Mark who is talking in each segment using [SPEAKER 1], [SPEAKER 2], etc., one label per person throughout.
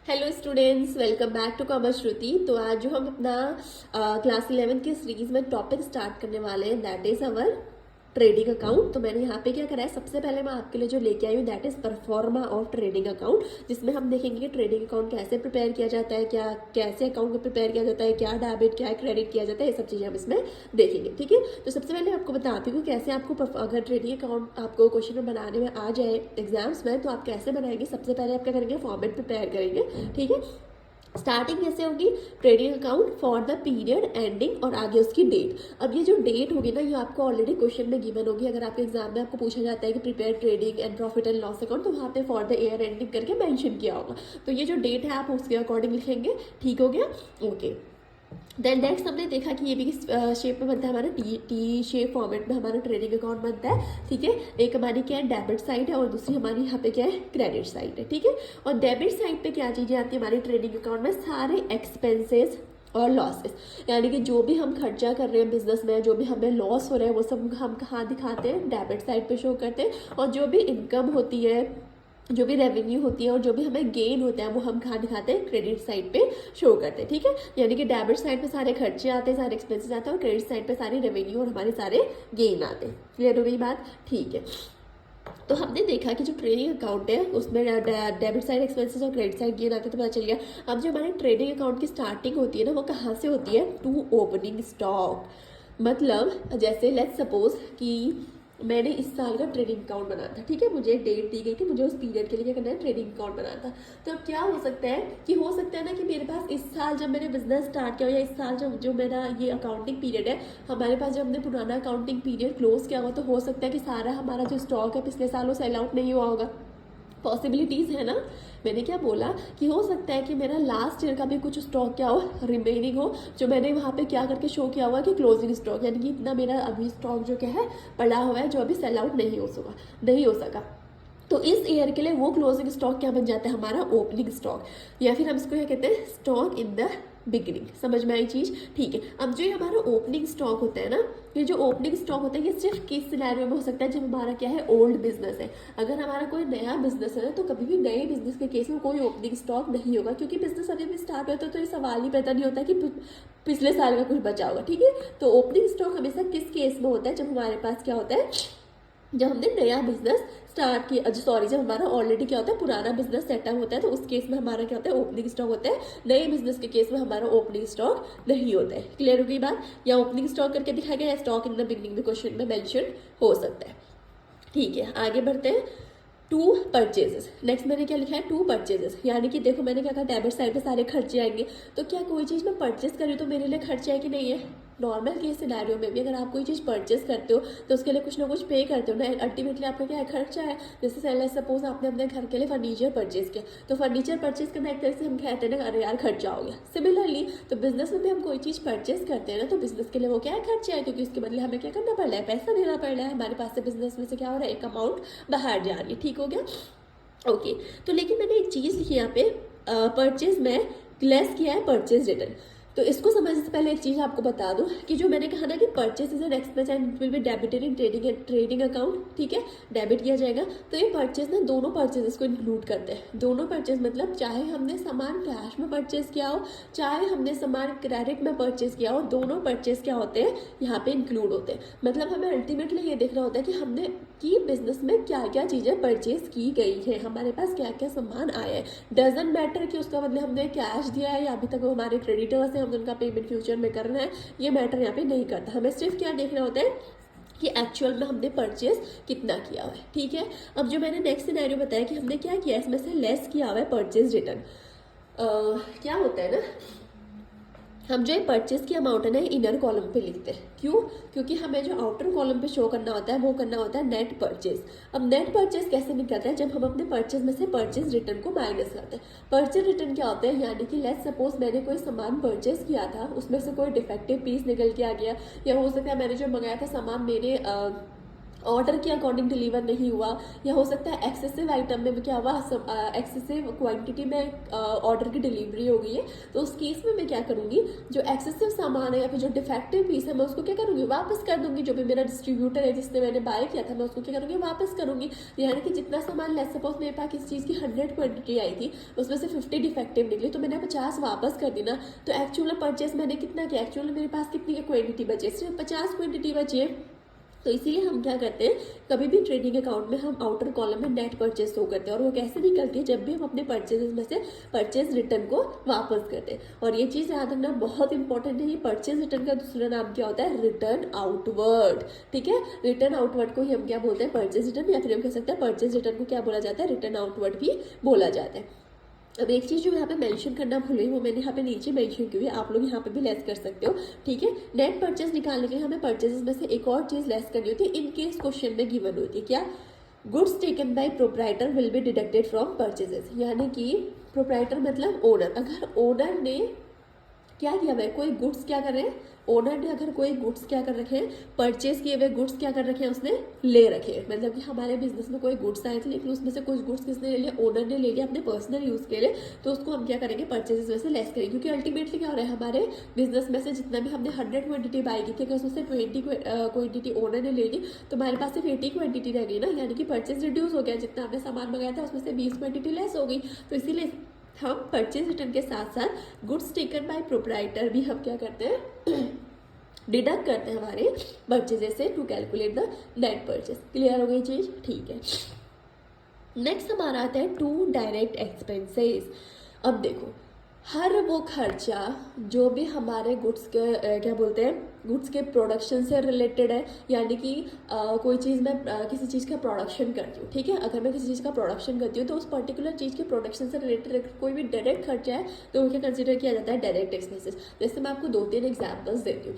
[SPEAKER 1] Hello students, welcome back to commerce Shruti. तो आज जो हम अपना क्लास 11 की सीरीज में टॉपिक स्टार्ट करने वाले हैं that is our trading account. तो मैंने यहाँ पे क्या करा है, सबसे पहले मैं आपके लिए जो लेके आई हूँ that is pro forma of trading account, जिसमें हम देखेंगे कि ट्रेडिंग अकाउंट कैसे प्रिपेयर किया जाता है, क्या कैसे अकाउंट को प्रिपेयर किया जाता है, क्या डेबिट क्या क्रेडिट किया जाता है, ये सब चीज़ें हम इसमें देखेंगे। ठीक है, तो सबसे पहले आपको बताती हूँ कैसे आपको अगर ट्रेडिंग अकाउंट आपको क्वेश्चन में बनाने में आ जाए एग्जाम्स में तो आप कैसे बनाएंगे। सबसे पहले आप क्या करेंगे, फॉर्मेट प्रिपेयर करेंगे। ठीक है, स्टार्टिंग कैसे होगी, trading account for the period ending और आगे उसकी डेट। अब ये जो डेट होगी ना, ये आपको ऑलरेडी क्वेश्चन में गिवन होगी। अगर आपके एग्जाम में आपको पूछा जाता है कि prepare trading and profit and loss account, तो वहाँ पे फॉर द ईयर एंडिंग करके मेंशन किया होगा। तो ये जो डेट है आप उसके अकॉर्डिंग लिखेंगे। ठीक हो गया, ओके। देन नेक्स्ट हमने देखा कि ये भी किस शेप में बनता है, हमारा टी शेप फॉर्मेट में हमारा ट्रेडिंग अकाउंट बनता है। ठीक है, एक हमारी क्या है, डेबिट साइड है और दूसरी हमारी यहाँ पे क्या है, क्रेडिट साइड है। ठीक है, और डेबिट साइड पे क्या चीज़ें आती है हमारी ट्रेडिंग अकाउंट में, सारे एक्सपेंसेस और लॉसेस, यानी कि जो भी हम खर्चा कर रहे हैं बिजनेस में, जो भी हमें लॉस हो रहा है वो सब हम कहाँ दिखाते हैं, डेबिट साइड पे शो करते हैं। और जो भी इनकम होती है, जो भी रेवेन्यू होती है और जो भी हमें गेन होता है वो हम कहाँ दिखाते हैं, क्रेडिट साइड पे शो करते हैं। ठीक है, यानी कि डेबिट साइड पे सारे खर्चे आते हैं, सारे एक्सपेंसेस आते हैं, और क्रेडिट साइड पे सारे रेवेन्यू और हमारे सारे गेन आते हैं। क्लियर हो गई बात? ठीक है, तो हमने देखा कि जो ट्रेडिंग अकाउंट है उसमें डेबिट साइड एक्सपेंसेस और क्रेडिट साइड गेन आते हैं, तो पता चल गया। अब जो हमारे ट्रेडिंग अकाउंट की स्टार्टिंग होती है ना, वो कहाँ से होती है, टू ओपनिंग स्टॉक। मतलब जैसे लेट्स सपोज कि मैंने इस साल का ट्रेडिंग अकाउंट बनाना था। ठीक है, मुझे डेट दी गई थी, मुझे उस पीरियड के लिए क्या करना है, ट्रेडिंग अकाउंट बनाना था। तो अब क्या हो सकता है कि हो सकता है ना कि मेरे पास इस साल जब मैंने बिजनेस स्टार्ट किया या इस साल जब जो मेरा ये अकाउंटिंग पीरियड है, हमारे पास जब हमने पुराना अकाउंटिंग पीरियड क्लोज किया हुआ, तो हो सकता है कि सारा हमारा जो स्टॉक है पिछले सालों सेल आउट नहीं हुआ होगा। पॉसिबिलिटीज़ है ना। मैंने क्या बोला कि हो सकता है कि मेरा लास्ट ईयर का भी कुछ स्टॉक क्या हो, रिमेनिंग हो, जो मैंने वहाँ पे क्या करके शो किया हुआ कि क्लोजिंग स्टॉक, यानी कि इतना मेरा अभी स्टॉक जो क्या है पड़ा हुआ है, जो अभी सेल आउट नहीं हो सका। तो इस ईयर के लिए वो क्लोजिंग स्टॉक क्या बन जाता है, हमारा ओपनिंग स्टॉक, या फिर हम इसको क्या कहते हैं, स्टॉक इन द बिगिनिंग। समझ में आई चीज़? ठीक है, अब जो ये हमारा ओपनिंग स्टॉक होता है ना, ये जो ओपनिंग स्टॉक होता है ये सिर्फ किस सिनेरियो में हो सकता है, जब हमारा क्या है, ओल्ड बिजनेस है। अगर हमारा कोई नया बिजनेस है ना, तो कभी भी नए बिजनेस के केस में कोई ओपनिंग स्टॉक नहीं होगा, क्योंकि बिजनेस अभी भी स्टार्ट होता है, तो ये सवाल ही पैदा नहीं होता कि पिछले साल का कुछ बचा होगा। ठीक है, तो ओपनिंग स्टॉक हमेशा किस केस में होता है, जब हमारे पास क्या होता है, जब हमने नया बिजनेस स्टार्ट किया, सॉरी, जब हमारा ऑलरेडी क्या होता है, पुराना बिजनेस सेटअप होता है, तो उस केस में हमारा क्या होता है, ओपनिंग स्टॉक होता है। नए बिजनेस के केस में हमारा ओपनिंग स्टॉक नहीं होता है। क्लियर हो गई बात? या ओपनिंग स्टॉक करके दिखाया गया है, स्टॉक इन द बिगनिंग में क्वेश्चन में मेंशन हो सकता है। ठीक है, आगे बढ़ते हैं। टू परचेजेस, नेक्स्ट मैंने क्या लिखा है, टू परचेजेस, यानी कि देखो मैंने क्या कहा, डेबिट साइड पे सारे खर्चे आएंगे। तो क्या कोई चीज़ मैं परचेज कर रही हूँ तो मेरे लिए खर्चा है कि नहीं है। नॉर्मल केस सिनेरियो में भी अगर आप कोई चीज़ परचेज करते हो तो उसके लिए कुछ ना कुछ पे करते हो ना, अल्टीमेटली आपका क्या है, खर्चा है। जैसे सपोज आपने अपने घर के लिए फर्नीचर परचेज किया, तो फर्नीचर परचेज करना एक तरह से हम कहते हैं ना, अरे यार खर्चा हो गया। सिमिलरली तो बिजनेस में भी हम कोई चीज़ परचेज करते हैं ना, तो बिजनेस के लिए वो क्या है, खर्चा है, क्योंकि उसके बदले हमें क्या करना पड़ रहा है, पैसा देना पड़ रहा है। हमारे पास से बिजनेस में से क्या हो रहा है, एक अमाउंट बाहर जा रही है। ठीक हो गया, ओके। तो लेकिन मैंने एक चीज़ लिखी यहाँ पे, परचेज में लेस किया है परचेज रिटर्न। तो इसको समझने से पहले एक चीज़ आपको बता दूं कि जो मैंने कहा ना कि purchase is an expense and it will be debited in trading account. ठीक है, डेबिट किया जाएगा। तो ये परचेज ना दोनों परचेजेस को इंक्लूड करते हैं। दोनों परचेज मतलब चाहे हमने सामान कैश में परचेज किया हो, चाहे हमने सामान क्रेडिट में परचेज किया हो, दोनों परचेज क्या होते हैं, यहाँ पे इंक्लूड होते हैं। मतलब हमें अल्टीमेटली ये देखना होता है कि हमने कि बिजनेस में क्या क्या चीज़ें परचेज की गई है, हमारे पास क्या क्या सामान आया है। डजेंट मैटर कि उसका बदले हमने कैश दिया है या अभी तक वो हमारे क्रेडिटर्स हैं, हमें उनका पेमेंट फ्यूचर में करना है, ये मैटर यहाँ पे नहीं करता। हमें सिर्फ क्या देखना होता है कि एक्चुअल में हमने परचेज कितना किया हुआ है। ठीक है, अब जो मैंने नेक्स्ट सिनेरियो बताया कि हमने क्या किया, इसमें से लेस किया हुआ है परचेज रिटर्न। क्या होता है ना, हम जो परचेज की अमाउंट है ना इनर कॉलम पे लिखते हैं। क्यों? क्योंकि हमें जो आउटर कॉलम पे शो करना होता है वो करना होता है नेट परचेज। अब नेट परचेज कैसे निकलता है, जब हम अपने परचेज में से परचेज रिटर्न को माइनस करते हैं। परचेज रिटर्न क्या होता है, यानी कि लेट्स सपोज मैंने कोई सामान परचेज किया था, उसमें से कोई डिफेक्टिव पीस निकल के आ गया, या हो सकता है मैंने जो मंगाया था सामान मेरे ऑर्डर के अकॉर्डिंग डिलीवर नहीं हुआ, या हो सकता है एक्सेसिव आइटम में क्या हुआ, एक्सेसिव क्वांटिटी में ऑर्डर की डिलीवरी हो गई है, तो उस केस में मैं क्या करूँगी, जो एक्सेसिव सामान है या फिर जो डिफेक्टिव पीस है मैं उसको क्या करूँगी, वापस कर दूंगी। जो भी मेरा डिस्ट्रीब्यूटर है जिसने मैंने बाय किया था मैं उसको क्या करूँगी, वापस करूँगी। यानी कि जितना सामान, लेट्स सपोज मेरे पास किसी चीज़ की 100 क्वान्टिटी आई थी, उसमें से 50 डिफेक्टिव निकली, तो मैंने 50 वापस कर दी ना, तो एक्चुअल परचेस मैंने कितना किया, एक्चुअल मेरे पास कितनी क्वांटिटी बची, सिर्फ 50 क्वांटिटी बची है। तो इसीलिए हम क्या करते हैं, कभी भी ट्रेडिंग अकाउंट में हम आउटर कॉलम में नेट परचेस शो करते हैं, और वो कैसे निकलती है, जब भी हम अपने परचेजेस में से परचेज रिटर्न को वापस करते हैं। और ये चीज़ याद रखना बहुत इंपॉर्टेंट है, ये परचेज रिटर्न का दूसरा नाम क्या होता है, रिटर्न आउटवर्ड। ठीक है, रिटर्न आउटवर्ड को ही हम क्या बोलते हैं, परचेज रिटर्न, या फिर हम कह सकते हैं परचेज रिटर्न को क्या बोला जाता है, रिटर्न आउटवर्ड भी बोला जाता है। अब एक चीज़ जो यहाँ पे मेंशन करना भूले, वो मैंने यहाँ पे नीचे मेंशन की हुई है, आप लोग यहाँ पे भी लेस कर सकते हो। ठीक है, नेट परचेज निकालने के लिए हमें परचेजेस में से एक और चीज़ लेस करनी होती है, इन केस क्वेश्चन में गिवन होती है क्या, goods taken by proprietor will be deducted from purchases. यानी कि प्रोप्राइटर मतलब ओनर, अगर ओनर ने क्या किया हुआ है, कोई गुड्स क्या कर रहे हैं, ओनर ने अगर कोई गुड्स क्या कर रखे हैं, परचेज किए हुए गुड्स क्या कर रखे हैं, उसने ले रखे हैं। मतलब कि हमारे बिजनेस में कोई गुड्स आए थे, लेकिन उसमें से कुछ गुड्स किसने ले लिया, ओनर ने ले लिया अपने पर्सनल यूज़ के लिए, तो उसको हम क्या करेंगे, परचेजेस में से लेस करेंगे। क्योंकि अल्टीमेटली क्या हो रहा है, हमारे बिजनेस में से जितना भी हमने 100 क्वांटिटी बाई की थी, अगर उसमें से 20 क्वांटिटी ओनर ने ले ली, तो हमारे पास सिर्फ 80 क्वांटिटी रह गई ना, यानी कि परचेज रिड्यूस हो गया, जितना हमने सामान मंगाया था उसमें से 20 क्वांटिटी लेस हो गई। तो इसीलिए हम परचेज रिटर्न के साथ साथ गुड्स टेकन बाय प्रोप्राइटर भी हम क्या करते हैं, डिडक्ट करते हैं हमारे परचेजेस से to calculate the net purchase. Clear हो गई चीज, ठीक है। नेक्स्ट हमारा आता है टू डायरेक्ट एक्सपेंसेस। अब देखो, हर वो खर्चा जो भी हमारे गुड्स के क्या बोलते हैं, गुड्स के प्रोडक्शन से रिलेटेड है, यानी कि कोई चीज़ मैं किसी चीज़ का प्रोडक्शन करती हूँ, ठीक है, अगर मैं किसी चीज़ का प्रोडक्शन करती हूँ तो उस पर्टिकुलर चीज़ के प्रोडक्शन से रिलेटेड कोई भी डायरेक्ट खर्चा है तो वो क्या कंसिडर किया जाता है, डायरेक्ट एक्सपेंसेस। जैसे मैं आपको 2-3 एग्जाम्पल्स देती हूँ।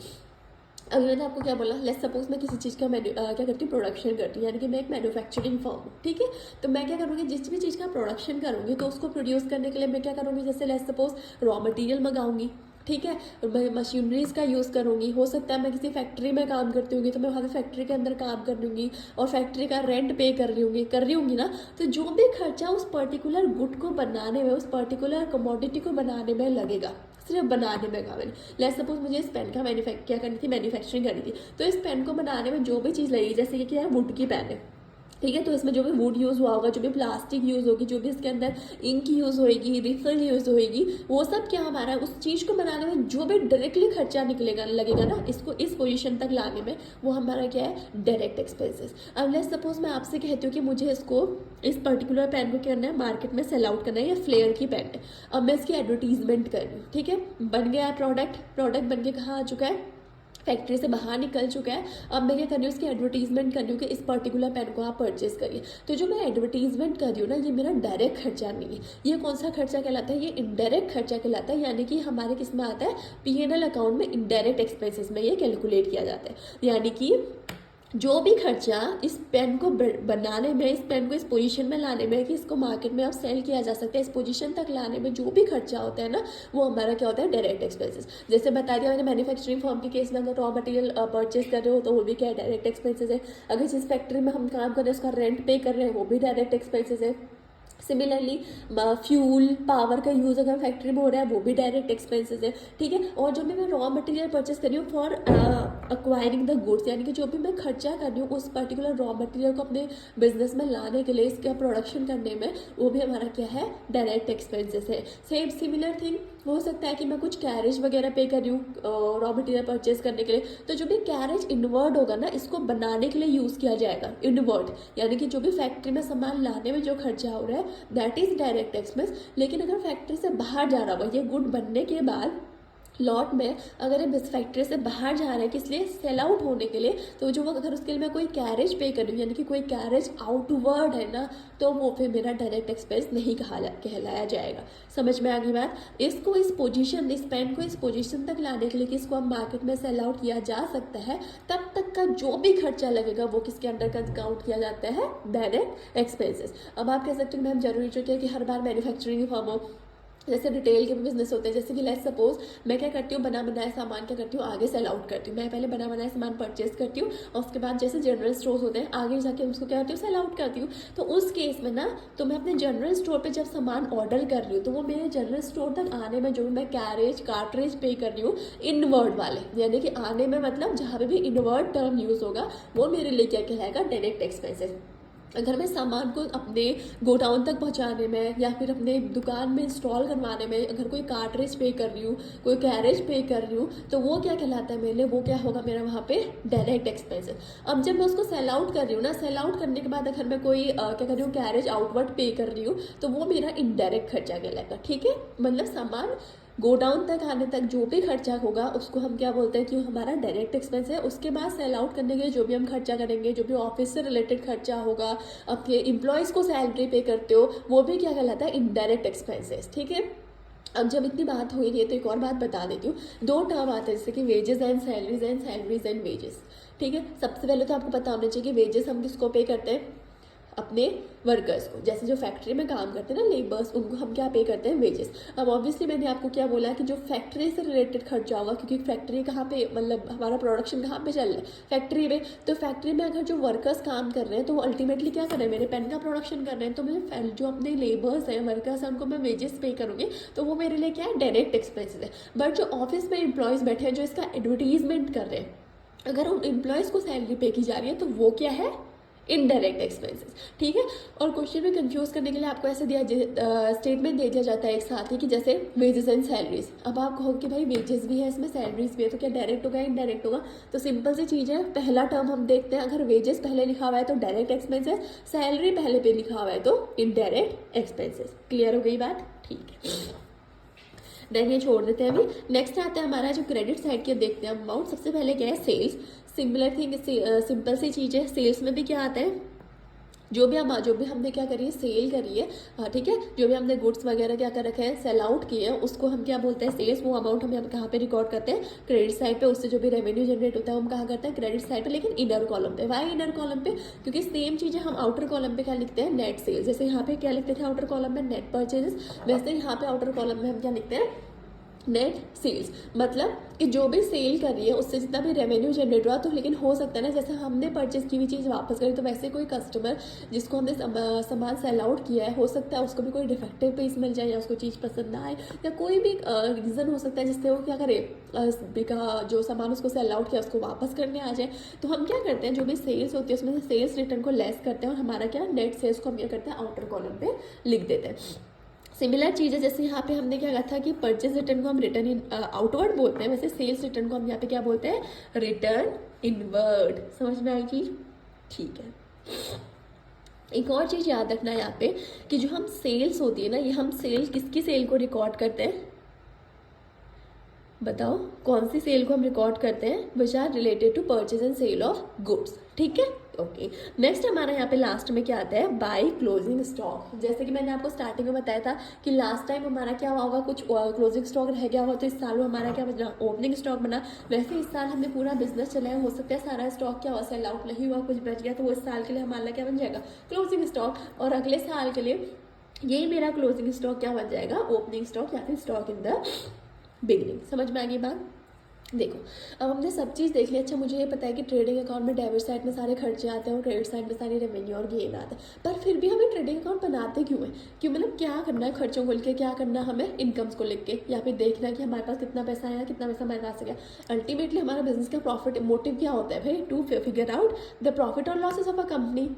[SPEAKER 1] अभी मैंने आपको क्या बोला, लेट्स सपोज मैं किसी चीज़ का क्या करती हूँ, प्रोडक्शन करती हूँ, यानी कि मैं एक मैन्युफैक्चरिंग फर्म हूँ। ठीक है, तो मैं क्या करूँगी, जिस भी चीज़ का प्रोडक्शन करूँगी तो उसको प्रोड्यूस करने के लिए मैं क्या करूँगी, जैसे लेट्स सपोज रॉ मटेरियल मंगाऊंगी, ठीक है, मैं मशीनरीज का यूज़ करूँगी। हो सकता है मैं किसी फैक्ट्री में काम करती होंगी तो मैं वहाँ पे फैक्ट्री के अंदर काम कर लूँगी और फैक्ट्री का रेंट पे कर रही होंगी ना। तो जो भी खर्चा उस पर्टिकुलर गुड को बनाने में, उस पर्टिकुलर कमोडिटी को बनाने में लगेगा, सिर्फ बनाने में का, मैंने लेट्स सपोज मुझे इस पेन का क्या करनी थी, मैन्युफैक्चरिंग करनी थी, तो इस पेन को बनाने में जो भी चीज़ लगेगी, जैसे कि क्या है, वुड की पेन है, ठीक है, तो इसमें जो भी वुड यूज़ हुआ होगा, जो भी प्लास्टिक यूज़ होगी, जो भी इसके अंदर इंक यूज़ होएगी, रिफिल यूज़ होएगी, वो सब क्या हमारा उस चीज़ को बनाने में जो भी डायरेक्टली खर्चा निकलेगा लगेगा ना, इसको इस पोजीशन तक लाने में, वो हमारा क्या है, डायरेक्ट एक्सपेंसेस। अब लेट्स सपोज मैं आपसे कहती हूँ कि मुझे इसको, इस पर्टिकुलर पेन को क्या करना है, मार्केट में सेल आउट करना है, या फ्लेयर की पेन है। अब मैं इसकी एडवर्टीजमेंट कर रही हूँ, ठीक है, बन गया है प्रोडक्ट बन के कहाँ आ चुका है, फैक्ट्री से बाहर निकल चुका है। अब मैं क्या कर रही हूँ, उसकी एडवर्टीजमेंट कर रही हूँ कि इस पर्टिकुलर पेन को आप परचेज करिए। तो जो मैं एडवर्टीजमेंट कर रही हूँ ना, ये मेरा डायरेक्ट खर्चा नहीं है। ये कौन सा खर्चा कहलाता है, ये इनडायरेक्ट खर्चा कहलाता है, यानी कि हमारे किस में आता है, पीएनएल अकाउंट में इनडायरेक्ट एक्सपेंसेस में ये कैलकुलेट किया जाता है। यानी कि जो भी खर्चा इस पेन को बनाने में, इस पेन को इस पोजीशन में लाने में कि इसको मार्केट में अब सेल किया जा सकता है, इस पोजीशन तक लाने में जो भी खर्चा होता है ना, वो हमारा क्या होता है, डायरेक्ट एक्सपेंसेस। जैसे बता दिया मैंने, मैन्युफैक्चरिंग फर्म के केस में अगर रॉ मटेरियल परचेज कर रहे हो तो वो भी क्या है, डायरेक्ट एक्सपेंसेस है। अगर जिस फैक्ट्री में हम काम कर रहे हैं उसका रेंट पे कर रहे हैं, वो भी डायरेक्ट एक्सपेंसेस है। सिमिलरली फ्यूल पावर का यूज़ अगर फैक्ट्री में हो रहा है, वो भी डायरेक्ट एक्सपेंसेस है, ठीक है। और जो भी मैं रॉ मटेरियल परचेस कर रही हूँ फॉर अक्वायरिंग द गुड्स, यानी कि जो भी मैं खर्चा कर रही हूँ उस पर्टिकुलर रॉ मटेरियल को अपने बिजनेस में लाने के लिए, इसका प्रोडक्शन करने में, वो भी हमारा क्या है, डायरेक्ट एक्सपेंसेस है। सेम सिमिलर थिंग हो सकता है कि मैं कुछ कैरेज वगैरह पे कर रही हूँ रॉ मटेरियल परचेज करने के लिए, तो जो भी कैरेज इनवर्ड होगा ना, इसको बनाने के लिए यूज़ किया जाएगा इनवर्ड, यानी कि जो भी फैक्ट्री में सामान लाने में जो खर्चा हो रहा है दैट इज डायरेक्ट एक्सपेंस। लेकिन अगर फैक्ट्री से बाहर जा रहा होगा, ये गुड बनने के बाद लॉट में अगर ये फैक्ट्री से बाहर जा रहा है किस लिए, सेल आउट होने के लिए, तो जो अगर उसके लिए मैं कोई कैरेज पे करूँ, यानी कि कोई कैरेज आउटवर्ड है ना, तो वो फिर मेरा डायरेक्ट एक्सपेंस नहीं कहलाया जाएगा। समझ में आ गई बात। इसको इस पोजीशन, इस पेन को इस पोजीशन तक लाने के लिए कि इसको हम मार्केट में सेल आउट किया जा सकता है, तब तक का जो भी खर्चा लगेगा वो किसके अंडर काउंट किया जाता है, डायरेक्ट एक्सपेंसेस। अब आप कह सकते हो मैम जरूरी जो है कि हर बार मैन्युफैक्चरिंग फर्म हो, जैसे रिटेल के भी बिजनेस होते हैं, जैसे कि लेट्स सपोज मैं क्या करती हूँ, बना बनाए सामान क्या करती हूँ आगे सेल आउट करती हूँ। मैं पहले बना बनाए सामान परचेज करती हूँ और उसके बाद जैसे जनरल स्टोर्स होते हैं आगे जाके उसको क्या करती हूँ, सेल आउट करती हूँ। तो उस केस में ना, तो मैं अपने जनरल स्टोर पे जब सामान ऑर्डर कर रही हूँ तो वो मेरे जनरल स्टोर तक आने में जो भी मैं कैरेज कार्ट्रेज पे कर रही हूँ इनवर्ड वाले, यानी कि आने में मतलब जहाँ पे भी इनवर्ड टर्म यूज़ होगा वो मेरे लिए क्या कहलाएगा, डायरेक्ट एक्सपेंसेस। अगर मैं सामान को अपने गोडाउन तक पहुंचाने में या फिर अपने दुकान में इंस्टॉल करवाने में अगर कोई कार्ट्रेज पे कर रही हूँ, कोई कैरेज पे कर रही हूँ, तो वो क्या कहलाता है मेरे लिए, वो क्या होगा मेरा वहाँ पे डायरेक्ट एक्सपेंसेस। अब जब मैं उसको सेल आउट कर रही हूँ ना, सेल आउट करने के बाद अगर मैं कोई क्या कर रही हूँ, कैरेज आउटवर्ड पे कर रही हूँ, तो वो मेरा इनडायरेक्ट खर्चा कहलाएगा। ठीक है, मतलब सामान गोडाउन तक आने तक जो भी खर्चा होगा उसको हम क्या बोलते हैं कि वो हमारा डायरेक्ट एक्सपेंस है। उसके बाद सेल आउट करने के लिए जो भी हम खर्चा करेंगे, जो भी ऑफिस से रिलेटेड खर्चा होगा, अपने एम्प्लॉयज़ को सैलरी पे करते हो, वो भी क्या कहलाता है, इनडायरेक्ट एक्सपेंसेस। ठीक है, अब जब इतनी बात हो रही है तो एक और बात बता देती हूँ। दो टर्म आते हैं जैसे कि wages and salaries and wages. ठीक है, सबसे पहले तो आपको पता होना चाहिए कि वेजेस हम किसको पे करते हैं, अपने वर्कर्स को। जैसे जो फैक्ट्री में काम करते हैं ना लेबर्स, उनको हम क्या पे करते हैं, वेजेस। अब ऑब्वियसली मैंने आपको क्या बोला कि जो फैक्ट्री से रिलेटेड खर्चा होगा, क्योंकि फैक्ट्री कहाँ पे, मतलब हमारा प्रोडक्शन कहाँ पे चल रहा है, फैक्ट्री में। तो फैक्ट्री में अगर जो वर्कर्स काम कर रहे हैं तो वो अल्टीमेटली क्या कर रहे हैं, मेरे पेन का प्रोडक्शन कर रहे हैं, तो मैं जो अपने लेबर्स हैं, वर्कर्स हैं, उनको मैं वेजेस पे करूँगी, तो वो मेरे लिए क्या है, डायरेक्ट एक्सपेंसेस है। बट जो ऑफिस में एम्प्लॉयज़ बैठे हैं जो इसका एडवर्टीजमेंट कर रहे हैं, अगर उन एम्प्लॉयज़ को सैलरी पे की जा रही है तो वो क्या है, इनडायरेक्ट एक्सपेंसेस। ठीक है, और क्वेश्चन में कंफ्यूज करने के लिए आपको ऐसे स्टेटमेंट दे दिया जाता है एक साथ ही कि जैसे वेजेस एंड सैलरीज। अब आप कहो कि भाई वेजेस भी है इसमें, सैलरीज भी है, तो क्या डायरेक्ट होगा इनडायरेक्ट होगा। तो सिंपल सी चीज़ है, पहला टर्म हम देखते हैं, अगर वेजेस पहले लिखा हुआ है तो डायरेक्ट एक्सपेंसेस, सैलरी पहले पे लिखा हुआ है तो इनडायरेक्ट एक्सपेंसेस। क्लियर हो गई बात, ठीक है। देन ये छोड़ देते हैं अभी। नेक्स्ट आता है हमारा जो क्रेडिट साइड की, देखते हैं अमाउंट। सबसे पहले क्या है, सेल्स। सिमिलर थिंग, सिंपल सी चीज़ है। सेल्स में भी क्या आता है, जो भी हमने क्या करी है, सेल करी है, ठीक है, जो भी हमने गुड्स वगैरह क्या कर रखे हैं, सेल आउट किए हैं, उसको हम क्या बोलते हैं, सेल्स। वो अमाउंट हम यहाँ कहाँ पे रिकॉर्ड करते हैं, क्रेडिट साइड पे। उससे जो भी रेवेन्यू जनरेट होता है हम कहाँ करते हैं, क्रेडिट साइड पे, लेकिन इनर कॉलम पे। वाई इनर कॉलम पे, क्योंकि सेम चीज़ें हम आउटर कॉलम पे क्या लिखते हैं, नेट सेल्स। जैसे यहाँ पे क्या लिखते थे आउटर कॉलम में, नेट परचेजेस, वैसे यहाँ पे आउटर कॉलम में हम क्या लिखते हैं, नेट सेल्स। मतलब कि जो भी सेल कर रही है उससे जितना भी रेवेन्यू जनरेट हुआ, तो लेकिन हो सकता है ना, जैसे हमने परचेज की हुई चीज़ वापस करी, तो वैसे कोई कस्टमर जिसको हमने सामान सेल आउट किया है, हो सकता है उसको भी कोई डिफेक्टिव पीस मिल जाए, या उसको चीज़ पसंद ना आए, या कोई भी रीज़न हो सकता है जिससे वो क्या करे, जो सामान उसको सेल आउट किया उसको वापस करने आ जाए। तो हम क्या करते हैं, जो भी सेल्स होती है उसमें से सेल्स रिटर्न को लेस करते हैं, और हमारा क्या, नेट सेल्स को हम क्या करते हैं, आउटर कॉलम पे लिख देते हैं। सिमिलर चीज़ है, जैसे यहाँ पे हमने क्या कहा था कि परचेज रिटर्न को हम रिटर्न इन आउटवर्ड बोलते हैं, वैसे सेल्स रिटर्न को हम यहाँ पे क्या बोलते हैं, रिटर्न इनवर्ड। समझ में आएगी, ठीक है। एक और चीज़ याद रखना है यहाँ पे कि जो हम सेल्स होती है ना, ये हम सेल, किसकी सेल को रिकॉर्ड करते हैं, बताओ कौन सी सेल को हम रिकॉर्ड करते हैं, which are related to purchase and sale of goods. ठीक है, ओके। नेक्स्ट हमारा यहाँ पे लास्ट में क्या आता है, बाय क्लोजिंग स्टॉक। जैसे कि मैंने आपको स्टार्टिंग में बताया था कि लास्ट टाइम हमारा क्या हुआ होगा, कुछ क्लोजिंग स्टॉक रह गया होगा, तो इस साल हमारा क्या बना, ओपनिंग स्टॉक बना। वैसे इस साल हमने पूरा बिजनेस चलाया, हो सकता है सारा स्टॉक क्या हुआ, सेल आउट नहीं हुआ, कुछ बच गया, तो वो इस साल के लिए हमारा क्या बन जाएगा, क्लोजिंग स्टॉक। और अगले साल के लिए यही मेरा क्लोजिंग स्टॉक क्या बन जाएगा, ओपनिंग स्टॉक या फिर स्टॉक इन द बिगनिंग। समझ में आ गई बात। देखो, अब हमने सब चीज़ देख ली। अच्छा, मुझे ये पता है कि ट्रेडिंग अकाउंट में डेबिट साइड में सारे खर्चे आते हैं और क्रेडिट साइड में सारे रेवेन्यू और गेन आते हैं, पर फिर भी हमें ट्रेडिंग अकाउंट बनाते क्यों है, क्यों, मतलब क्या करना है, खर्चों को लेकर क्या करना है हमें, इनकम्स को लेकर, या फिर देखना कि हमारे पास कितना पैसा आया, कितना पैसा हमारे पास गया। अल्टीमेटली हमारा बिजनेस का प्रॉफिट मोटिव क्या होता है भाई, to figure out the profit और लॉसेस ऑफ अ कंपनी।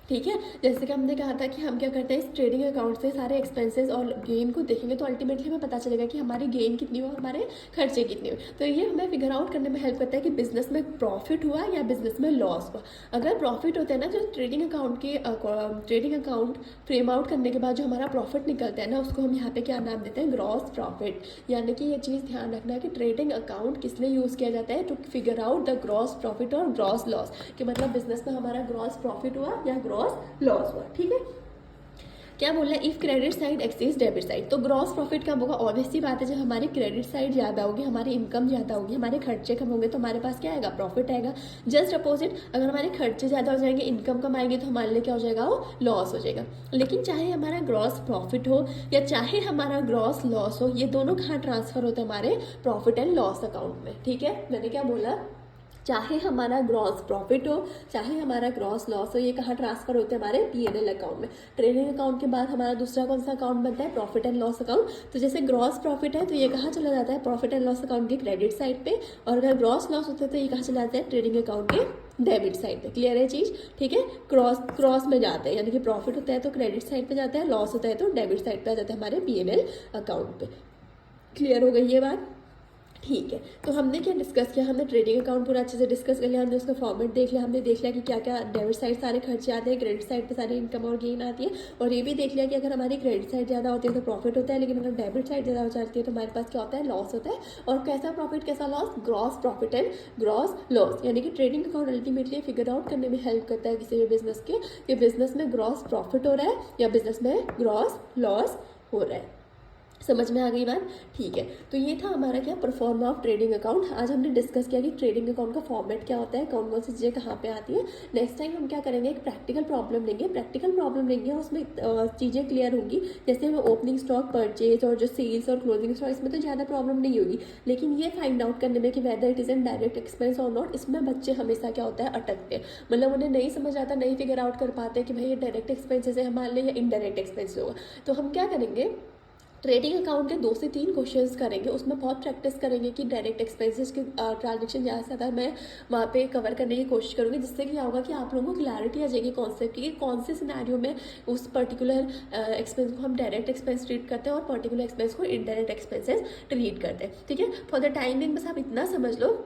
[SPEAKER 1] ठीक है, जैसे कि हमने कहा था कि हम क्या करते हैं, इस ट्रेडिंग अकाउंट से सारे एक्सपेंसेस और गेन को देखेंगे, तो अल्टीमेटली हमें पता चलेगा कि हमारी गेन कितनी हुई, हमारे खर्चे कितने हुए। तो ये हमें फिगर आउट करने में हेल्प करता है कि बिजनेस में प्रॉफिट हुआ या बिजनेस में लॉस हुआ। अगर प्रॉफिट होता है ना, जो ट्रेडिंग अकाउंट फ्रेम आउट करने के बाद जो हमारा प्रॉफिट निकलता है ना, उसको हम यहाँ पे क्या नाम देते हैं, ग्रॉस प्रॉफिट। यानी कि ये चीज़ ध्यान रखना है कि ट्रेडिंग अकाउंट किस लिए यूज़ किया जाता है, to figure out the gross profit और ग्रॉस लॉस, कि मतलब बिजनेस में हमारा ग्रॉस प्रॉफिट हुआ या ग्रॉस लॉस हुआ। ठीक है, क्या बोल रहा है, if credit side exceeds debit side, तो ग्रॉस प्रॉफिट कम होगा। ऑब्वियस सी बात है, जब हमारी क्रेडिट साइड ज़्यादा होगी, हमारी इनकम ज़्यादा होगी, हमारे खर्चे कम होंगे, तो हमारे पास क्या आएगा, प्रॉफिट आएगा। जस्ट अपोजिट, अगर हमारे खर्चे ज़्यादा हो जाएंगे, इनकम कम आएगी, तो हमारे लिए क्या हो जाएगा, वो लॉस हो जाएगा। लेकिन चाहे हमारा ग्रॉस प्रॉफिट हो या चाहे हमारा ग्रॉस लॉस हो, ये दोनों कहाँ ट्रांसफर होते हैं, हमारे प्रॉफिट एंड लॉस अकाउंट में। ठीक है, मैंने क्या बोला, चाहे हमारा ग्रॉस प्रॉफिट हो चाहे हमारा ग्रॉस लॉस हो, ये कहाँ ट्रांसफर होते हैं, हमारे P&L अकाउंट में। ट्रेडिंग अकाउंट के बाद हमारा दूसरा कौन सा अकाउंट बनता है, प्रॉफिट एंड लॉस अकाउंट। तो जैसे ग्रॉस प्रॉफिट है तो ये कहाँ चला जाता है, प्रॉफिट एंड लॉस अकाउंट के क्रेडिट साइड पे, और अगर ग्रॉस लॉस होता है तो ये कहाँ चला जाता है, ट्रेडिंग अकाउंट के डेबिट साइड पे। क्लियर है चीज, ठीक है। क्रॉस में जाते हैं, यानी कि प्रॉफिट होता है तो क्रेडिट साइड पे जाता है, लॉस होता है तो डेबिट साइड पे आ जाता है, हमारे P&L अकाउंट पे। क्लियर हो गई ये बात, ठीक है। तो हमने क्या डिस्कस किया, हमने ट्रेडिंग अकाउंट पूरा अच्छे से डिस्कस कर लिया, हमने उसका फॉर्मेट देख लिया, हमने देख लिया कि क्या क्या डेबिट साइड सारे खर्चे आते हैं, क्रेडिट साइड पे सारी इनकम और गेन आती है, और ये भी देख लिया कि अगर हमारी क्रेडिट साइड ज़्यादा होती है तो प्रॉफिट होता है, लेकिन अगर डेबिट साइड ज़्यादा हो जाती है तो हमारे पास क्या होता है, लॉस होता है। और कैसा प्रॉफिट कैसा loss, gross profit and gross loss. यानी कि trading account ultimately figure out करने में हेल्प करता है किसी भी बिजनेस के, कि बिजनेस में ग्रॉस प्रॉफिट हो रहा है या बिजनेस में ग्रॉस लॉस हो रहा है। समझ में आ गई बात, ठीक है। तो ये था हमारा क्या, परफॉर्मा ऑफ ट्रेडिंग अकाउंट। आज हमने डिस्कस किया कि ट्रेडिंग अकाउंट का फॉर्मेट क्या होता है, कौन कौन सी चीज़ें कहाँ पे आती है। नेक्स्ट टाइम हम क्या करेंगे, एक प्रैक्टिकल प्रॉब्लम लेंगे, प्रैक्टिकल प्रॉब्लम लेंगे उसमें चीज़ें क्लियर होंगी। जैसे हमें ओपनिंग स्टॉक, परचेज और जो सेल्स और क्लोजिंग स्टॉक, इसमें तो ज़्यादा प्रॉब्लम नहीं होगी, लेकिन ये फाइंड आउट करने में कि whether it is an direct expense और नॉट, इसमें बच्चे हमेशा क्या होता है, अटकते हैं। मतलब उन्हें नहीं समझ आता, नहीं फिगर आउट कर पाते कि भाई ये डायरेक्ट एक्सपेंसेस है हमारे लिए या इनडायरेक्ट एक्सपेंस होगा। तो हम क्या करेंगे, ट्रेडिंग अकाउंट के 2 से 3 क्वेश्चंस करेंगे, उसमें बहुत प्रैक्टिस करेंगे कि डायरेक्ट एक्सपेंसेस के ट्रांजेक्शन ज़्यादा से ज़्यादा मैं वहाँ पे कवर करने की कोशिश करूँगी, जिससे क्या होगा कि आप लोगों को क्लैरिटी आ जाएगी कॉन्सेप्ट की, कौन से सिनेरियो में उस पर्टिकुलर एक्सपेंस को हम डायरेक्ट एक्सपेंस ट्रीट करते हैं और पर्टिकुलर एक्सपेंस को इनडायरेक्ट एक्सपेंसेस ट्रीट करते हैं। ठीक है, फॉर द टाइमिंग बस आप इतना समझ लो,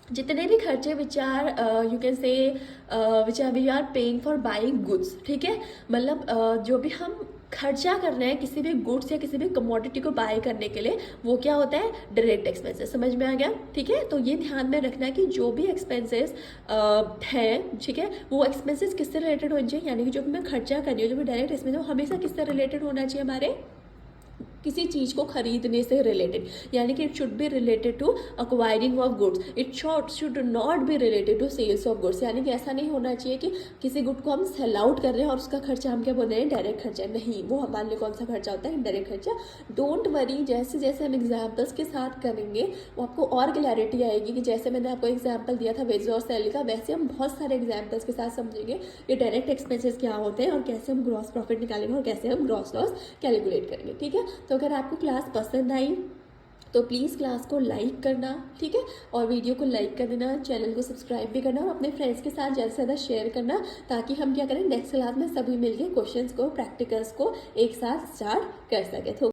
[SPEAKER 1] जितने भी खर्चे which are you can say which are we are paying for buying goods, ठीक है, मतलब जो भी हम खर्चा कर रहे हैं किसी भी गुड्स या किसी भी कमोडिटी को बाय करने के लिए, वो क्या होता है, डायरेक्ट एक्सपेंसेस। समझ में आ गया, ठीक है। तो ये ध्यान में रखना है कि जो भी एक्सपेंसेस हैं, ठीक है, वो एक्सपेंसेस किससे रिलेटेड होने चाहिए, यानी कि जो भी मैं खर्चा कर रही हूँ, जो भी डायरेक्ट एक्सपेंस, वो हमेशा किससे रिलेटेड होना चाहिए, हमारे किसी चीज़ को खरीदने से रिलेटेड, यानी कि it should be related to acquiring of goods, it should not be related to sales of goods. यानी कि ऐसा नहीं होना चाहिए कि किसी गुड को हम सेल आउट कर रहे हैं और उसका खर्चा हम क्या बोल रहे हैं, डायरेक्ट खर्चा। नहीं, वो हमारे लिए कौन सा खर्चा होता है, इनडायरेक्ट खर्चा। डोंट वरी, जैसे जैसे हम एग्जाम्पल्स के साथ करेंगे वो आपको और क्लैरिटी आएगी, कि जैसे मैंने आपको एग्जाम्पल दिया था वेज और सैलरी का, वैसे हम बहुत सारे एग्जाम्पल्स के साथ समझेंगे ये डायरेक्ट एक्सपेंसेस क्या होते हैं और कैसे हम ग्रॉस प्रॉफिट निकालेंगे और कैसे हम ग्रॉस लॉस कैलकुलेट करेंगे। ठीक है, तो अगर आपको क्लास पसंद आई तो प्लीज़ क्लास को लाइक करना, ठीक है, और वीडियो को लाइक कर देना, चैनल को सब्सक्राइब भी करना और अपने फ्रेंड्स के साथ ज़्यादा से ज़्यादा शेयर करना, ताकि हम क्या करें, नेक्स्ट क्लास में सभी मिलके क्वेश्चंस को, प्रैक्टिकल्स को एक साथ स्टार्ट कर सकें। तो